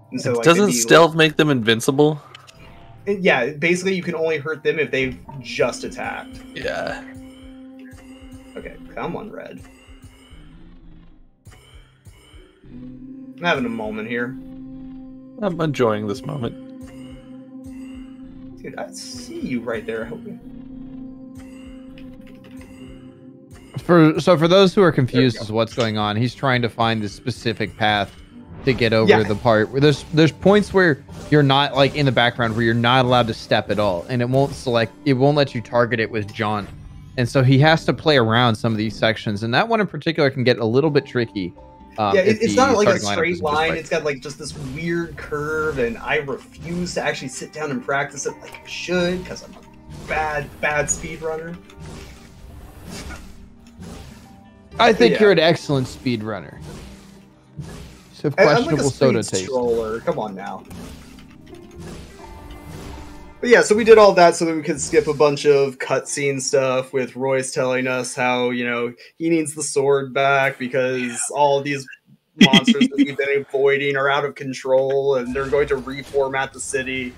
And so, doesn't stealth make them invincible? Yeah, basically you can only hurt them if they've just attacked. Yeah. Okay, come on, Red. I'm having a moment here. I'm enjoying this moment. Dude, I see you right there. For those who are confused as to what's going on, he's trying to find the specific path to get over the part where there's points where you're not, like, in the background where you're not allowed to step at all, and it won't let you target it with jaunt. And so he has to play around some of these sections, and that one in particular can get a little bit tricky. It's not like a straight line. It's got like just this weird curve, and I refuse to actually sit down and practice it like I should because I'm a bad speedrunner. I think you're an excellent speedrunner. So questionable like soda taste. Stroller. Come on now. But yeah, so we did all that so that we could skip a bunch of cutscene stuff with Royce telling us how, you know, he needs the sword back because all these monsters that we've been avoiding are out of control and they're going to reformat the city.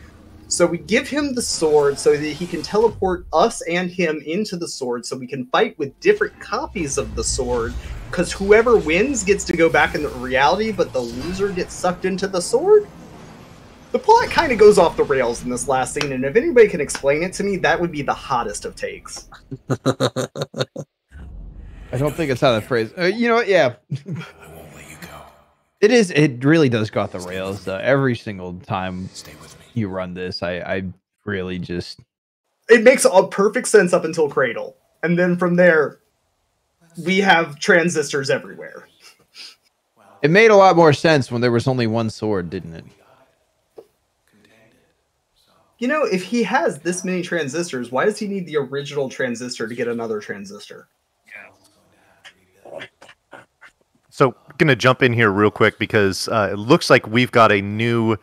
So we give him the sword so that he can teleport us and him into the sword so we can fight with different copies of the sword, because whoever wins gets to go back in reality, but the loser gets sucked into the sword? The plot kind of goes off the rails in this last scene, and if anybody can explain it to me, that would be the hottest of takes. I don't think it's how that phrase. You know what? Yeah. It is. It really does go off the rails. Every single time you run this, I really just. It makes a perfect sense up until Cradle, and then from there, we have transistors everywhere. It made a lot more sense when there was only one sword, didn't it? You know, if he has this many transistors, why does he need the original transistor to get another transistor? So, gonna jump in here real quick because it looks like we've got a new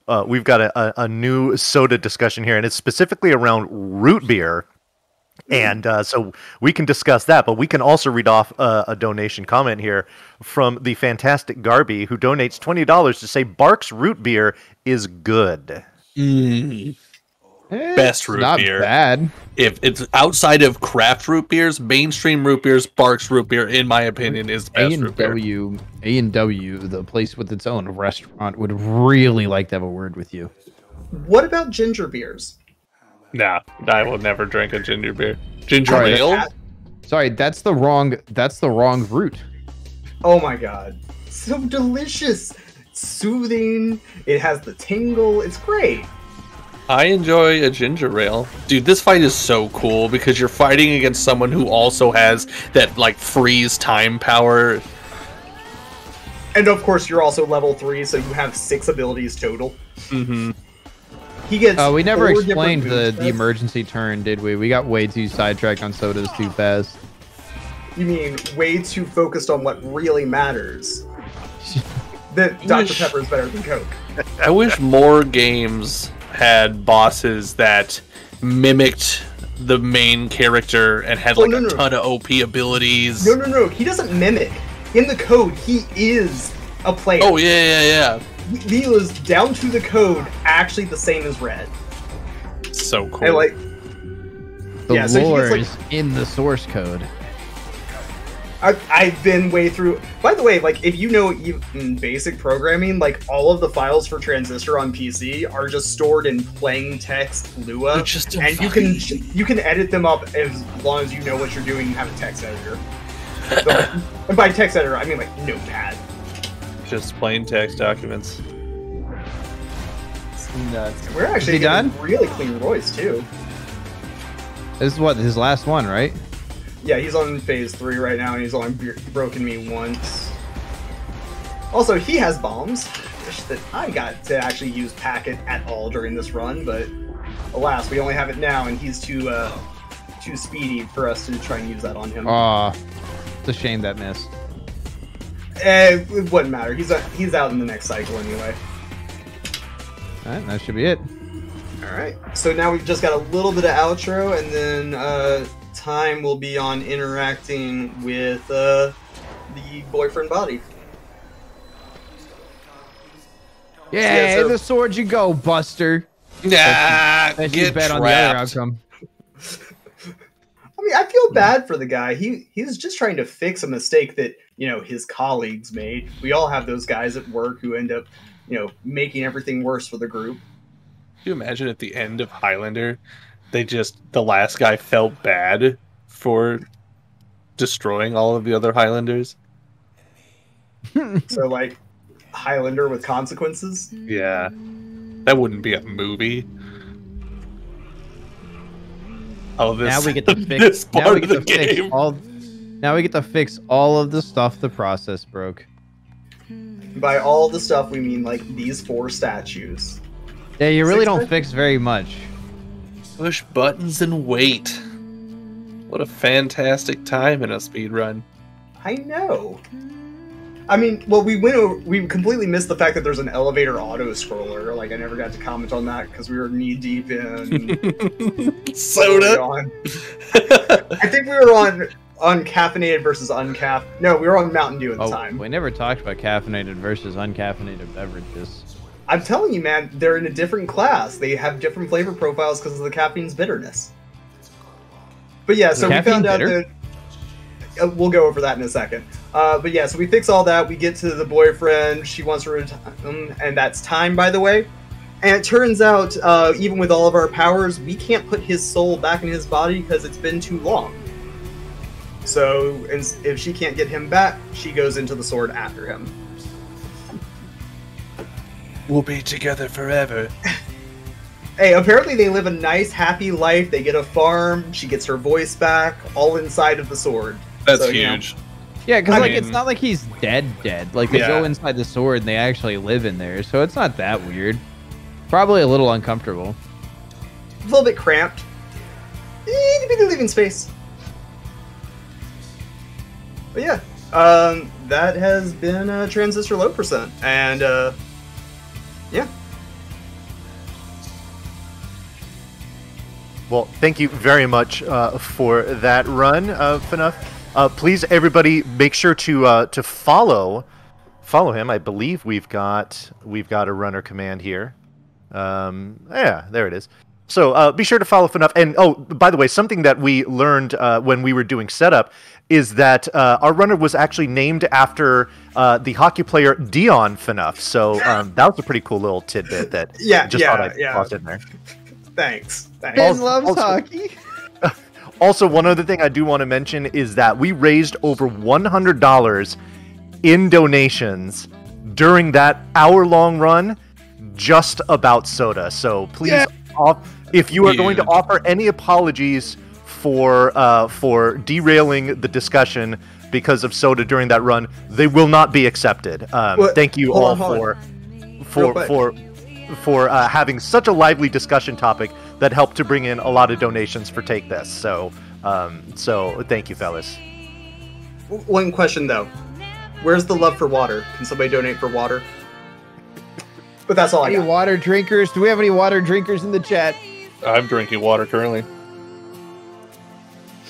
new soda discussion here, and it's specifically around root beer. And so we can discuss that, but we can also read off a donation comment here from the fantastic Garby, who donates $20 to say Barks root beer is good. Best root not beer. Bad. If it's outside of craft root beers, mainstream root beers, Barks root beer, in my opinion, is the best root beer. A&W, the place with its own restaurant, would really like to have a word with you. What about ginger beers? Nah, I will never drink a ginger beer. Ginger Sorry, ale? Sorry, that's the wrong root. Oh my god. So delicious. Soothing. It has the tingle. It's great. I enjoy a ginger ale. Dude, this fight is so cool because you're fighting against someone who also has that, like, freeze time power. And of course, you're also level 3, so you have 6 abilities total. Mm-hmm. He gets. We never 4 explained different the emergency turn, did we? We got way too sidetracked on sodas too fast. You mean way too focused on what really matters? That Dr. Pepper is better than Coke. I wish more games had bosses that mimicked the main character and had like a ton of OP abilities. No. He doesn't mimic. In the code, he is a player. Oh, yeah. He was down to the code actually the same as Red. So cool. And like, the lore is in the source code. I've been way through. By the way, like, if you know even basic programming, like, all of the files for Transistor on PC are just stored in plain text Lua, and you can edit them up as long as you know what you're doing and have a text editor. So, and by text editor, I mean like Notepad. Just plain text documents. It's nuts. We're actually getting a really clean voice too. This is what, his last one, right? Yeah, he's on phase 3 right now, and he's only broken me once. Also, he has bombs. Wish that I got to actually use Packet at all during this run, but alas, we only have it now, and he's too speedy for us to try and use that on him. Aw, it's a shame that missed. It wouldn't matter. He's out in the next cycle anyway. Alright, that should be it. Alright, so now we've just got a little bit of outro, and then time will be on interacting with the boyfriend body. Yeah, so, the sword you go, Buster. Nah, get bet on the other outcome. I mean, I feel bad for the guy. He's just trying to fix a mistake that, you know, his colleagues made. We all have those guys at work who end up, you know, making everything worse for the group. Can you imagine at the end of Highlander, the last guy felt bad for destroying all of the other Highlanders? So, like, Highlander with consequences? Yeah. That wouldn't be a movie. Oh, this, now we get to fix this part of the game. Now we get to fix all of the stuff the process broke. By all the stuff, we mean, like, these 4 statues. Yeah, you really don't fix very much. Push buttons and wait. What a fantastic time in a speedrun. I know. I mean, well, we completely missed the fact that there's an elevator auto-scroller. Like, I never got to comment on that because we were knee-deep in... soda? I think we were on caffeinated versus uncaffeinated. No, we were on Mountain Dew at the time. We never talked about caffeinated versus uncaffeinated beverages. I'm telling you, man, they're in a different class. They have different flavor profiles because of the caffeine's bitterness. But yeah, so we found out that... we'll go over that in a second. But yeah, so we fix all that. We get to the boyfriend. She wants to and that's time, by the way. And it turns out, even with all of our powers, we can't put his soul back in his body because it's been too long. So if she can't get him back, she goes into the sword after him. We'll be together forever. Hey, apparently they live a nice, happy life. They get a farm. She gets her voice back, all inside of the sword. That's huge. Yeah, because like it's not like he's dead. Like they go inside the sword and they actually live in there, so it's not that weird. Probably a little uncomfortable. A little bit cramped. It'd be the living space. But yeah, that has been Transistor Low Percent, and yeah. Well, thank you very much for that run, FNUF. Please, everybody, make sure to follow him. I believe we've got a runner command here. Yeah, there it is. So be sure to follow FNUF. And oh, by the way, something that we learned when we were doing setup is that our runner was actually named after the hockey player Dion FNUF. So that was a pretty cool little tidbit that thought I'd toss in there. Thanks. Ben loves hockey. Also, one other thing I do want to mention is that we raised over $100 in donations during that hour-long run just about soda. So please, if you are going to offer any apologies for derailing the discussion because of soda during that run, they will not be accepted. Thank you all for having such a lively discussion topic that helped to bring in a lot of donations for Take This. So thank you, fellas. One question though, where's the love for water? Can somebody donate for water? But that's all I got. Any water drinkers? Do we have any water drinkers in the chat? I'm drinking water currently.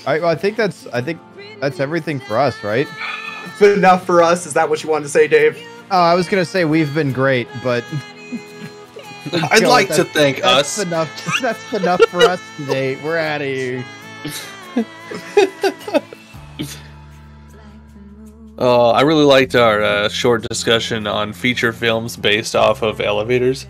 All right, well, I think that's everything for us, right? Good enough for us. Is that what you wanted to say, Dave? Oh, I was gonna say we've been great, but I'd like to thank us. That's enough for us today. We're out of here. I really liked our short discussion on feature films based off of elevators.